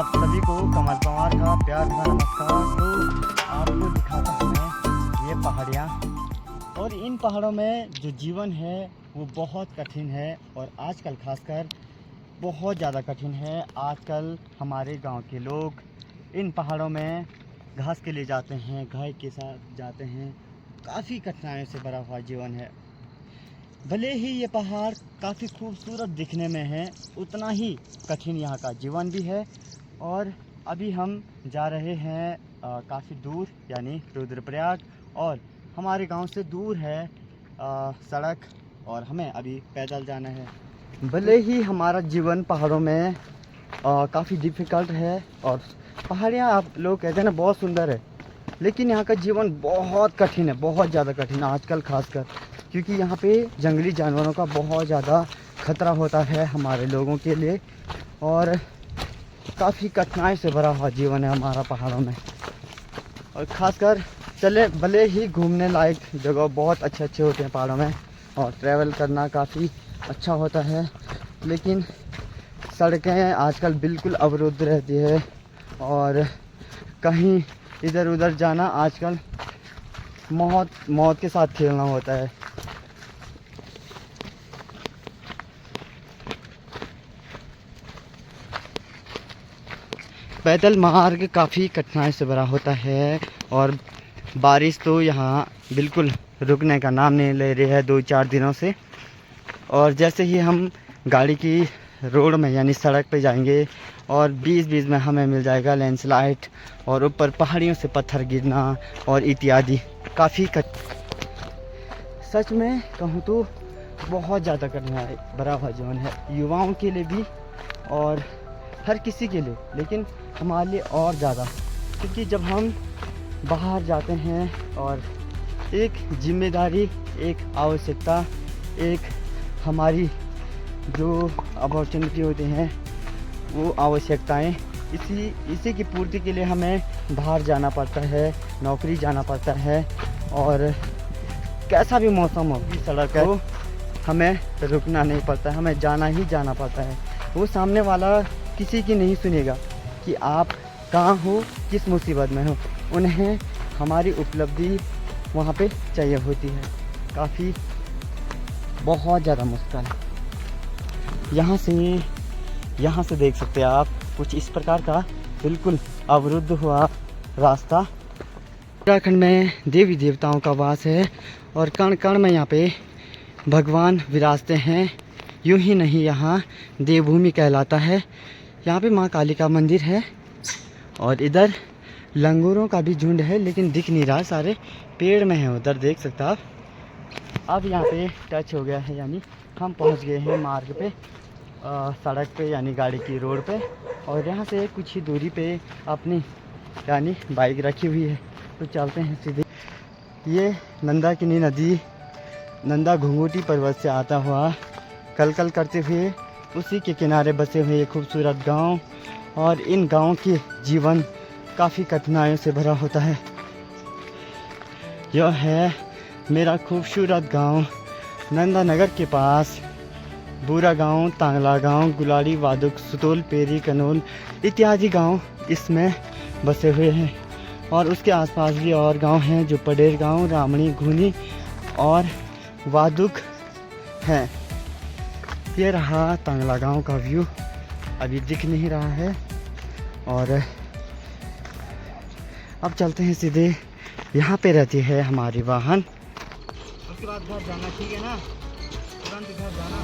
आप सभी को कमल पवार का प्यार भरा नमस्कार। तो आपको दिखाता हूँ मैं ये पहाड़ियाँ, और इन पहाड़ों में जो जीवन है वो बहुत कठिन है, और आजकल खासकर बहुत ज़्यादा कठिन है। आजकल हमारे गांव के लोग इन पहाड़ों में घास के लिए जाते हैं, गाय के साथ जाते हैं। काफ़ी कठिनाइयों से भरा हुआ जीवन है। भले ही ये पहाड़ काफ़ी खूबसूरत दिखने में है, उतना ही कठिन यहाँ का जीवन भी है। और अभी हम जा रहे हैं काफ़ी दूर, यानी रुद्रप्रयाग, और हमारे गांव से दूर है सड़क, और हमें अभी पैदल जाना है। भले ही हमारा जीवन पहाड़ों में काफ़ी डिफ़िकल्ट है, और पहाड़ियाँ आप लोग कहते हैं ना बहुत सुंदर है, लेकिन यहाँ का जीवन बहुत कठिन है, बहुत ज़्यादा कठिन आजकल खासकर, क्योंकि यहाँ पे जंगली जानवरों का बहुत ज़्यादा खतरा होता है हमारे लोगों के लिए, और काफ़ी कठिनाई से भरा हुआ जीवन है हमारा पहाड़ों में। और ख़ासकर चले भले ही घूमने लायक जगह बहुत अच्छे अच्छे होते हैं पहाड़ों में, और ट्रैवल करना काफ़ी अच्छा होता है, लेकिन सड़कें आजकल बिल्कुल अवरुद्ध रहती है, और कहीं इधर उधर जाना आजकल मौत के साथ खेलना होता है। पैदल मार्ग काफ़ी कठिनाई से भरा होता है, और बारिश तो यहाँ बिल्कुल रुकने का नाम नहीं ले रही है 2-4 दिनों से। और जैसे ही हम गाड़ी की रोड में यानी सड़क पे जाएंगे, और बीच बीच में हमें मिल जाएगा लैंडस्लाइड, और ऊपर पहाड़ियों से पत्थर गिरना और इत्यादि। काफ़ी सच में कहूँ तो बहुत ज़्यादा कठिनाई भरा हुआ जीवन है, युवाओं के लिए भी और हर किसी के लिए, लेकिन हमारे लिए और ज़्यादा, क्योंकि जब हम बाहर जाते हैं और एक जिम्मेदारी, एक आवश्यकता, एक हमारी जो अपॉर्चुनिटी होती हैं, वो आवश्यकताएं, इसी की पूर्ति के लिए हमें बाहर जाना पड़ता है, नौकरी जाना पड़ता है, और कैसा भी मौसम हो सड़क है, तो हमें रुकना नहीं पड़ता, हमें जाना ही जाना पड़ता है। वो सामने वाला किसी की नहीं सुनेगा कि आप कहाँ हो, किस मुसीबत में हो, उन्हें हमारी उपलब्धि वहाँ पे चाहिए होती है। काफ़ी बहुत ज़्यादा मुश्किल है। यहाँ से देख सकते हैं आप कुछ इस प्रकार का बिल्कुल अवरुद्ध हुआ रास्ता। उत्तराखंड में देवी देवताओं का वास है, और कण कण में यहाँ पे भगवान विराजते हैं। यूं ही नहीं, यहाँ देवभूमि कहलाता है। यहाँ पे माँ काली का मंदिर है, और इधर लंगूरों का भी झुंड है, लेकिन दिख नहीं रहा, सारे पेड़ में है। उधर देख सकते आप। अब यहाँ पे टच हो गया है, यानी हम पहुँच गए हैं मार्ग पे, सड़क पे, यानी गाड़ी की रोड पे। और यहाँ से कुछ ही दूरी पे अपनी यानी बाइक रखी हुई है, तो चलते हैं सीधे। ये नंदाकिनी नदी नंदा घुंघूटी पर्वत से आता हुआ कलकल करते हुए उसी के किनारे बसे हुए ये खूबसूरत गांव, और इन गांव के जीवन काफ़ी कठिनाइयों से भरा होता है। यह है मेरा खूबसूरत गांव नंदानगर के पास। बूरा गांव, तांगला गांव, गुलाड़ी, वादुक, सुतोल, पेरी, कनोल इत्यादि गांव इसमें बसे हुए हैं, और उसके आसपास भी और गांव हैं, जो पडेर गांव, रामणी, घूनी और वादुक हैं। ये रहा तांगला गांव का व्यू, अभी दिख नहीं रहा है। और अब चलते हैं सीधे, यहाँ पे रहती है हमारी वाहन। उसके बाद घर जाना, ठीक है ना, तुरंत घर जाना।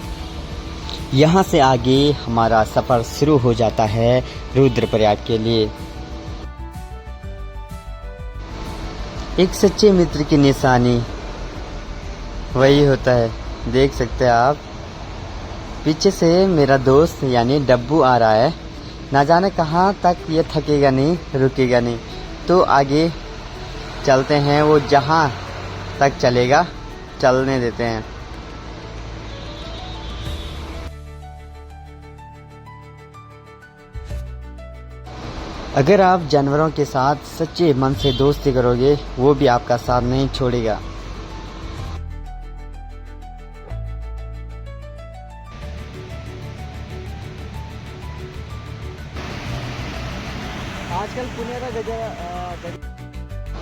यहाँ से आगे हमारा सफ़र शुरू हो जाता है रुद्रप्रयाग के लिए। एक सच्चे मित्र की निशानी वही होता है। देख सकते हैं आप, पीछे से मेरा दोस्त यानी डब्बू आ रहा है। ना जाने कहाँ तक ये थकेगा नहीं, रुकेगा नहीं, तो आगे चलते हैं। वो जहाँ तक चलेगा चलने देते हैं। अगर आप जानवरों के साथ सच्चे मन से दोस्ती करोगे, वो भी आपका साथ नहीं छोड़ेगा।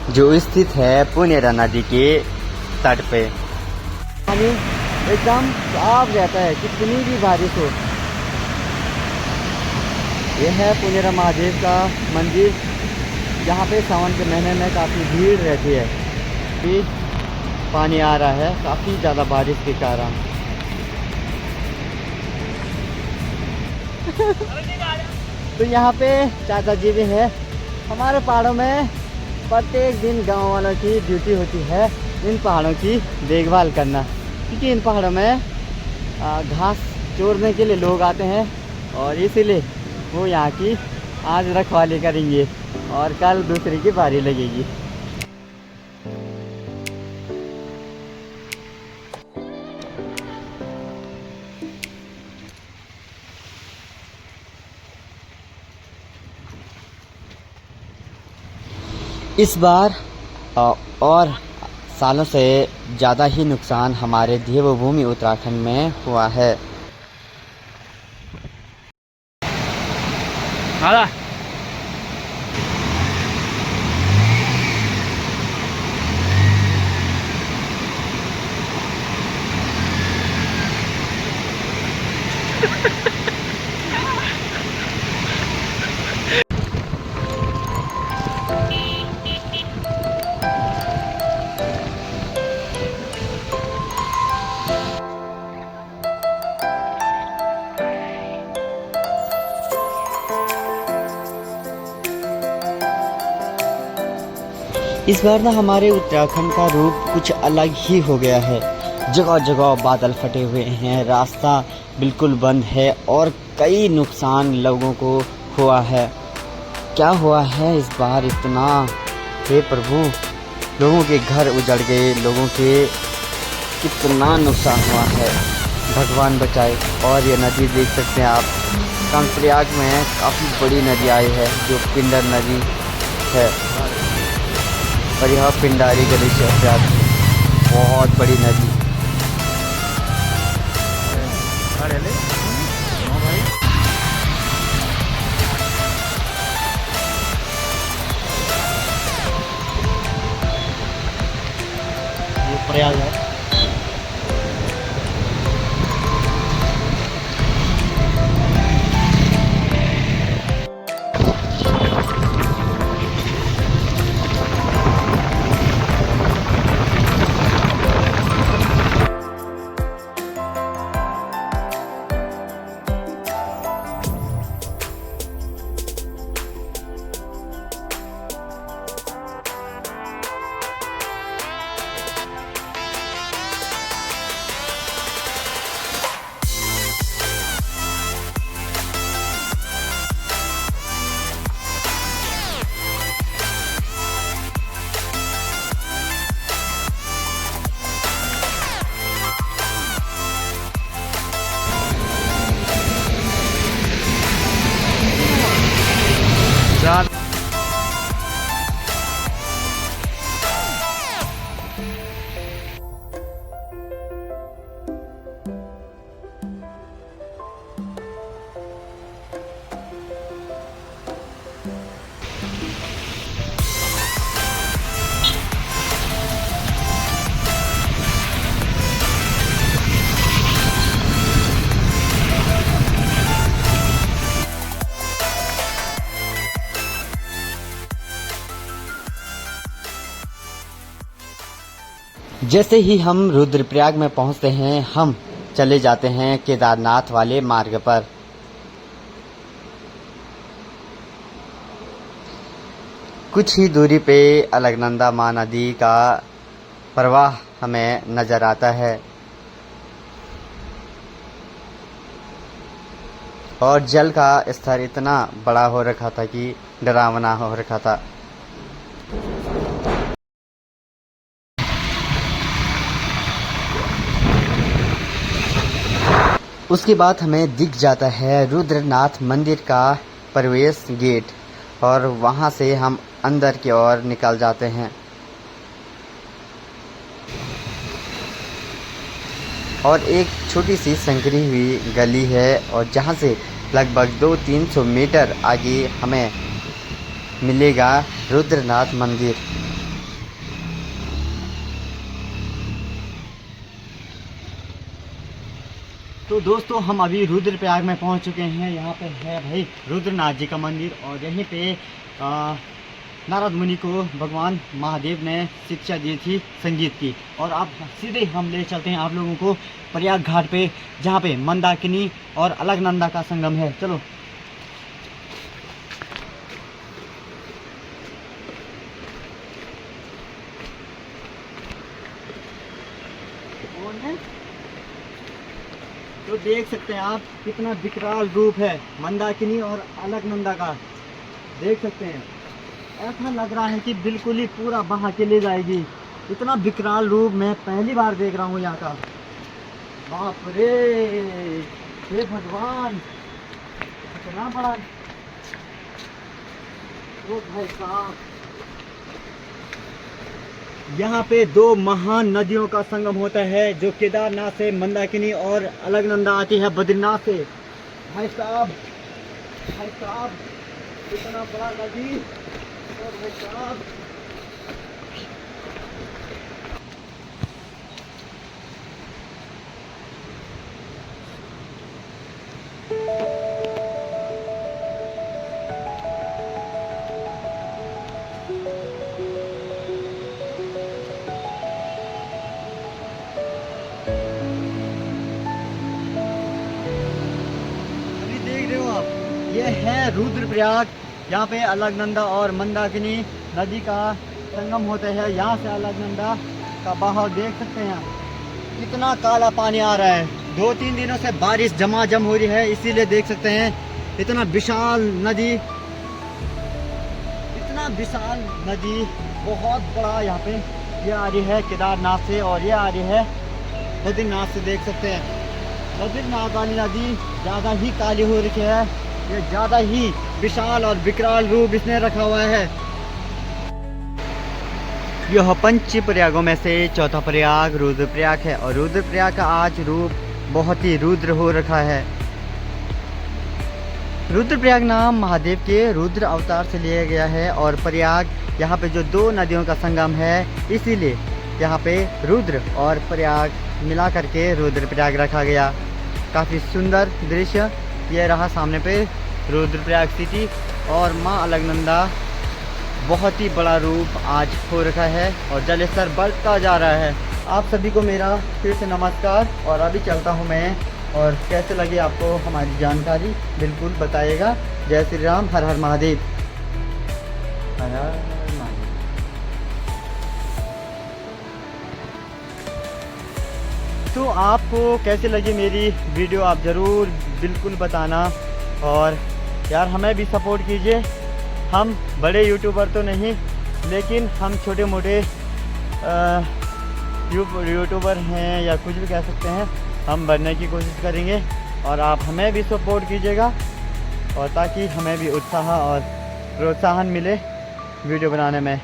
जो स्थित है पुनेरा नदी के तट पे। पानी एकदम साफ रहता है कितनी भी बारिश हो। यह है पुनेरा महादेव का मंदिर। यहाँ पे सावन के महीने में काफ़ी भीड़ रहती है। भी पानी आ रहा है काफ़ी ज़्यादा बारिश के कारण। तो यहाँ पे चाचा जी भी है। हमारे पहाड़ों में प्रत्येक दिन गांव वालों की ड्यूटी होती है इन पहाड़ों की देखभाल करना, क्योंकि इन पहाड़ों में घास चोरने के लिए लोग आते हैं और इसीलिए वो यहाँ की आज रखवाली करेंगे और कल दूसरी की बारी लगेगी। इस बार और सालों से ज़्यादा ही नुकसान हमारे देवभूमि उत्तराखंड में हुआ है। इस बार ना हमारे उत्तराखंड का रूप कुछ अलग ही हो गया है। जगह जगह बादल फटे हुए हैं, रास्ता बिल्कुल बंद है और कई नुकसान लोगों को हुआ है। क्या हुआ है इस बार इतना? हे प्रभु, लोगों के घर उजड़ गए, लोगों के कितना नुकसान हुआ है, भगवान बचाए। और ये नदी देख सकते हैं आप, कर्णप्रयाग में काफ़ी बड़ी नदी आई है जो पिंडर नदी है और यह पिंडारी ग्लेशियर बहुत बड़ी नदी। ये प्रयाग है। जैसे ही हम रुद्रप्रयाग में पहुंचते हैं, हम चले जाते हैं केदारनाथ वाले मार्ग पर। कुछ ही दूरी पे अलकनंदा माँ नदी का प्रवाह हमें नजर आता है और जल का स्तर इतना बड़ा हो रखा था कि डरावना हो रखा था। उसके बाद हमें दिख जाता है रुद्रनाथ मंदिर का प्रवेश गेट और वहां से हम अंदर की ओर निकल जाते हैं। और एक छोटी सी संकरी हुई गली है और जहां से लगभग 200-300 मीटर आगे हमें मिलेगा रुद्रनाथ मंदिर। तो दोस्तों हम अभी रुद्रप्रयाग में पहुंच चुके हैं। यहाँ पे है भाई रुद्रनाथ जी का मंदिर और यहीं पे नारद मुनि को भगवान महादेव ने शिक्षा दी थी संगीत की। और अब सीधे हम ले चलते हैं आप लोगों को प्रयाग घाट पे, जहाँ पे मंदाकिनी और अलकनंदा का संगम है। चलो। तो देख सकते हैं आप कितना विकराल रूप है मंदाकिनी और अलकनंदा का। देख सकते हैं, ऐसा लग रहा है कि बिल्कुल ही पूरा बहा के ले जाएगी। इतना विकराल रूप मैं पहली बार देख रहा हूँ यहाँ का। बाप रे, हे भगवान, इतना बड़ा। ओ भाई साहब, यहाँ पे दो महान नदियों का संगम होता है, जो केदारनाथ से मंदाकिनी और अलकनंदा आती है बद्रीनाथ से। भाई साहब, भाई साहब, इतना बड़ा नदी। और भाई साहब, ये है रुद्रप्रयाग। यहाँ पे अलकनंदा और मंदाकिनी नदी का संगम होता है। यहाँ से अलकनंदा का बहाव देख सकते हैं, कितना काला पानी आ रहा है। 2-3 दिनों से बारिश जम हो रही है, इसीलिए देख सकते हैं इतना विशाल नदी, इतना विशाल नदी, बहुत बड़ा। यहाँ पे ये आ रही है केदारनाथ से और ये आ रही है बद्रीनाथ से। देख सकते हैं बद्रीनाथ वाली नदी ज़्यादा ही काली हो रही है। ये ज़्यादा ही विशाल और विकराल रूप इसने रखा हुआ है। यह पंच प्रयागों में से चौथा प्रयाग रुद्रप्रयाग है और रुद्रप्रयाग का आज रूप बहुत ही रुद्र हो रखा है। रुद्रप्रयाग नाम महादेव के रुद्र अवतार से लिया गया है और प्रयाग यहाँ पे जो दो नदियों का संगम है, इसीलिए यहाँ पे रुद्र और प्रयाग मिला करके रुद्रप्रयाग रखा गया। काफ़ी सुंदर दृश्य ये रहा सामने पे रुद्रप्रयाग सिटी। और माँ अलकनंदा बहुत ही बड़ा रूप आज हो रखा है और जल स्तर बढ़ता जा रहा है। आप सभी को मेरा फिर से नमस्कार। और अभी चलता हूँ मैं, और कैसे लगी आपको हमारी जानकारी बिल्कुल बताइएगा। जय श्री राम, हर हर महादेव, हर हर महादेव। तो आपको कैसे लगी मेरी वीडियो आप ज़रूर बिल्कुल बताना। और यार हमें भी सपोर्ट कीजिए। हम बड़े यूट्यूबर तो नहीं, लेकिन हम छोटे मोटे यूट्यूबर हैं या कुछ भी कह सकते हैं। हम बनने की कोशिश करेंगे और आप हमें भी सपोर्ट कीजिएगा, और ताकि हमें भी उत्साह और प्रोत्साहन मिले वीडियो बनाने में।